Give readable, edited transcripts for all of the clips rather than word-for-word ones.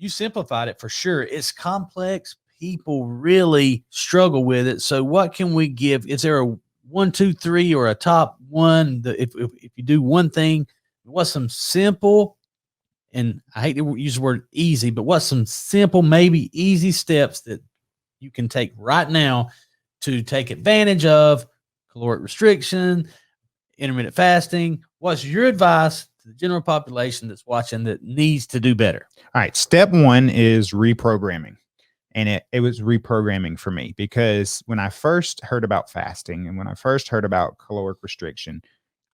you simplified it for sure. It's complex. People really struggle with it. So what can we give? Is there a 1, 2, 3 or a top one? If you do one thing, what's some simple, and I hate to use the word easy, but what's some simple, maybe easy steps that you can take right now to take advantage of caloric restriction, intermittent fasting? What's your advice to the general population that's watching that needs to do better? All right. Step one is reprogramming. And it was reprogramming for me, because when I first heard about fasting and when I first heard about caloric restriction,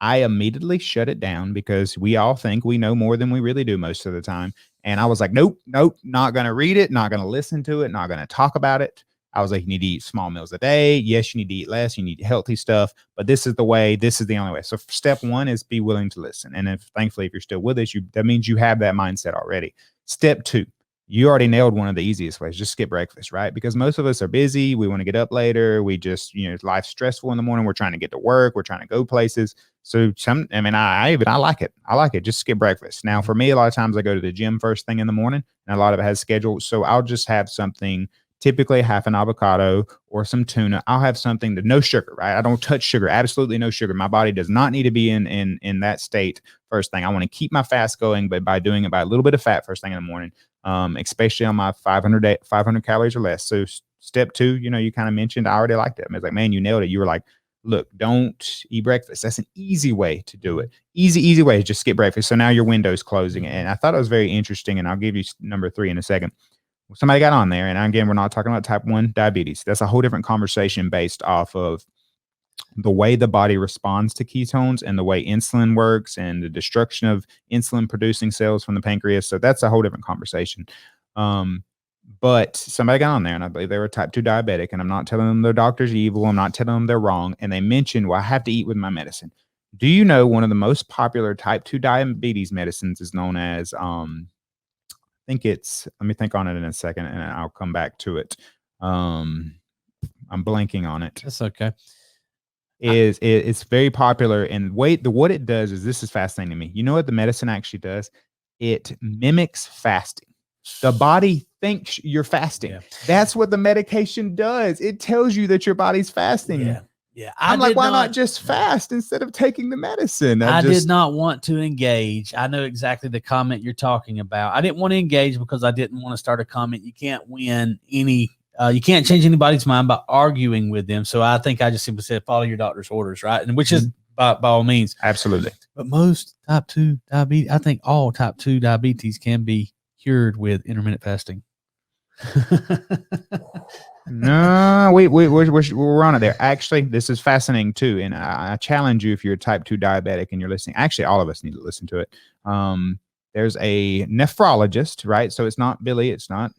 I immediately shut it down, because we all think we know more than we really do most of the time. And I was like, nope, not going to read it, not going to listen to it, not going to talk about it. I was like, you need to eat small meals a day. Yes, you need to eat less. You need healthy stuff, but this is the way. This is the only way. So step one is be willing to listen. And thankfully, if you're still with us, that means you have that mindset already. Step two, you already nailed one of the easiest ways. Just skip breakfast, right? Because most of us are busy. We want to get up later. We just, life's stressful in the morning. We're trying to get to work. We're trying to go places. So I like it. I like it. Just skip breakfast. Now, for me, a lot of times I go to the gym first thing in the morning, and a lot of it has scheduled. So I'll just have something, typically half an avocado or some tuna. I'll have something that no sugar, right? I don't touch sugar, absolutely no sugar. My body does not need to be in that state first thing. I want to keep my fast going, but by doing it by a little bit of fat first thing in the morning, especially on my 500 calories or less. So step two, you kind of mentioned, I already liked it. I was like, man, you nailed it. You were like, look, don't eat breakfast. That's an easy way to do it. Easy way. Just skip breakfast. So now your window's closing. And I thought it was very interesting. And I'll give you number 3 in a second. Somebody got on there, and again, we're not talking about type 1 diabetes. That's a whole different conversation based off of the way the body responds to ketones and the way insulin works and the destruction of insulin producing cells from the pancreas. So that's a whole different conversation. But somebody got on there, and I believe they were type 2 diabetic, and I'm not telling them their doctor's evil. I'm not telling them they're wrong. And they mentioned, well, I have to eat with my medicine. Do you know one of the most popular type 2 diabetes medicines is known as, let me think on it in a second, and I'll come back to it. I'm blanking on it. That's okay. It's very popular, and what it does is, this is fascinating to me. You know what the medicine actually does? It mimics fasting. The body thinks you're fasting. Yeah. That's what the medication does. It tells you that your body's fasting. Yeah. I'm like, why not just fast instead of taking the medicine? I did not want to engage. I know exactly the comment you're talking about. I didn't want to engage because I didn't want to start a comment. You can't win any, you can't change anybody's mind by arguing with them. So I think I just simply said, follow your doctor's orders, right? And which is by all means. Absolutely. But most type 2 diabetes, I think all type 2 diabetes can be cured with intermittent fasting. No, we're on it there. Actually, this is fascinating too, and I challenge you, if you're a type 2 diabetic and you're listening. Actually, all of us need to listen to it. There's a nephrologist, right? So it's not Billy, it's not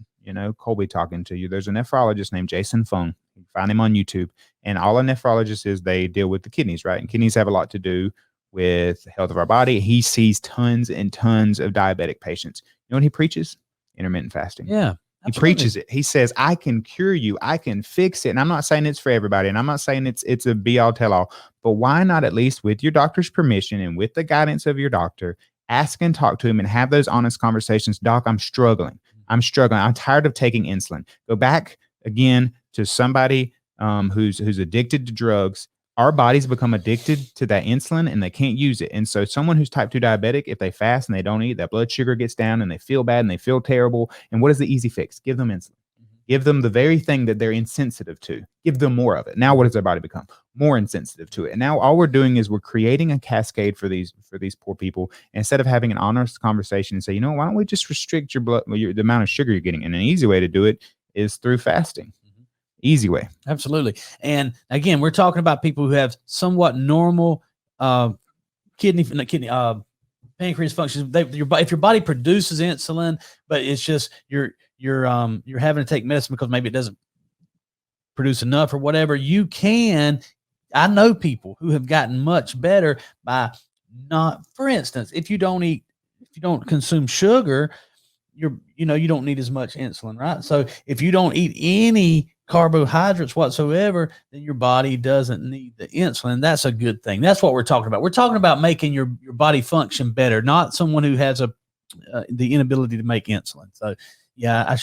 Colby talking to you. There's a nephrologist named Jason Fung. You can find him on YouTube, and all a nephrologist is, they deal with the kidneys, right? And kidneys have a lot to do with the health of our body. He sees tons and tons of diabetic patients. You know what he preaches? Intermittent fasting. Yeah. He preaches it. He says, I can cure you. I can fix it. And I'm not saying it's for everybody. And I'm not saying it's a be all tell all, but why not, at least with your doctor's permission and with the guidance of your doctor, ask and talk to him and have those honest conversations. Doc, I'm struggling. I'm tired of taking insulin. Go back again to somebody who's addicted to drugs. Our bodies become addicted to that insulin and they can't use it. And so someone who's type 2 diabetic, if they fast and they don't eat, that blood sugar gets down and they feel bad and they feel terrible. And what is the easy fix? Give them insulin. Give them the very thing that they're insensitive to. Give them more of it. Now, what does their body become? More insensitive to it. And now all we're doing is we're creating a cascade for these poor people. And instead of having an honest conversation and say, why don't we just restrict the amount of sugar you're getting? And an easy way to do it is through fasting. Easy way. Absolutely. And again, we're talking about people who have somewhat normal kidney pancreas functions. If your body produces insulin, but it's just you're having to take medicine because maybe it doesn't produce enough or whatever, I know people who have gotten much better by not, for instance, if you don't consume sugar, you don't need as much insulin, right? So if you don't eat any carbohydrates whatsoever, then your body doesn't need the insulin. That's a good thing. That's what we're talking about. We're talking about making your body function better, not someone who has a the inability to make insulin. So yeah, I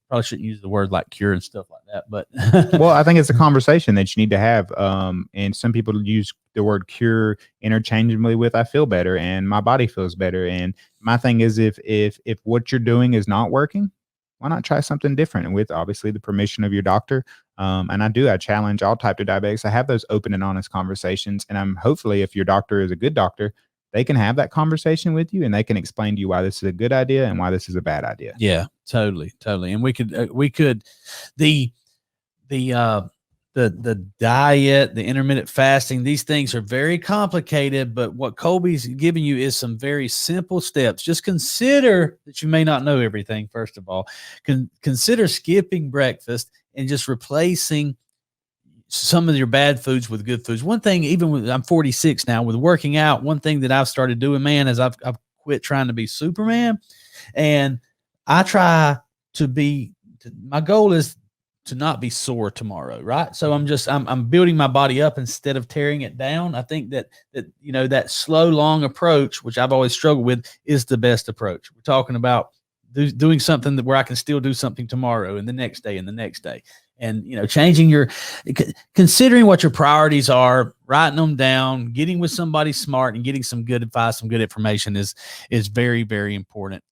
probably shouldn't use the word like cure and stuff like that, but well, I think it's a conversation that you need to have. And some people use the word cure interchangeably with I feel better and my body feels better. And my thing is if what you're doing is not working, why not try something different with obviously the permission of your doctor? And I challenge all type of diabetics. I have those open and honest conversations. And I'm hopefully if your doctor is a good doctor, they can have that conversation with you and they can explain to you why this is a good idea and why this is a bad idea. Yeah, totally. And we could the diet, the intermittent fasting, these things are very complicated, but what Colby's giving you is some very simple steps. Just consider that you may not know everything. First of all, consider skipping breakfast and just replacing some of your bad foods with good foods. One thing, even with I'm 46 now, with working out, one thing that I've started doing, man, is I've quit trying to be Superman, and I try to my goal is to not be sore tomorrow, right? So I'm building my body up instead of tearing it down. I think that that slow, long approach, which I've always struggled with, is the best approach. We're talking about doing something where I can still do something tomorrow and the next day and the next day. And, considering what your priorities are, writing them down, getting with somebody smart and getting some good advice, some good information is very, very important.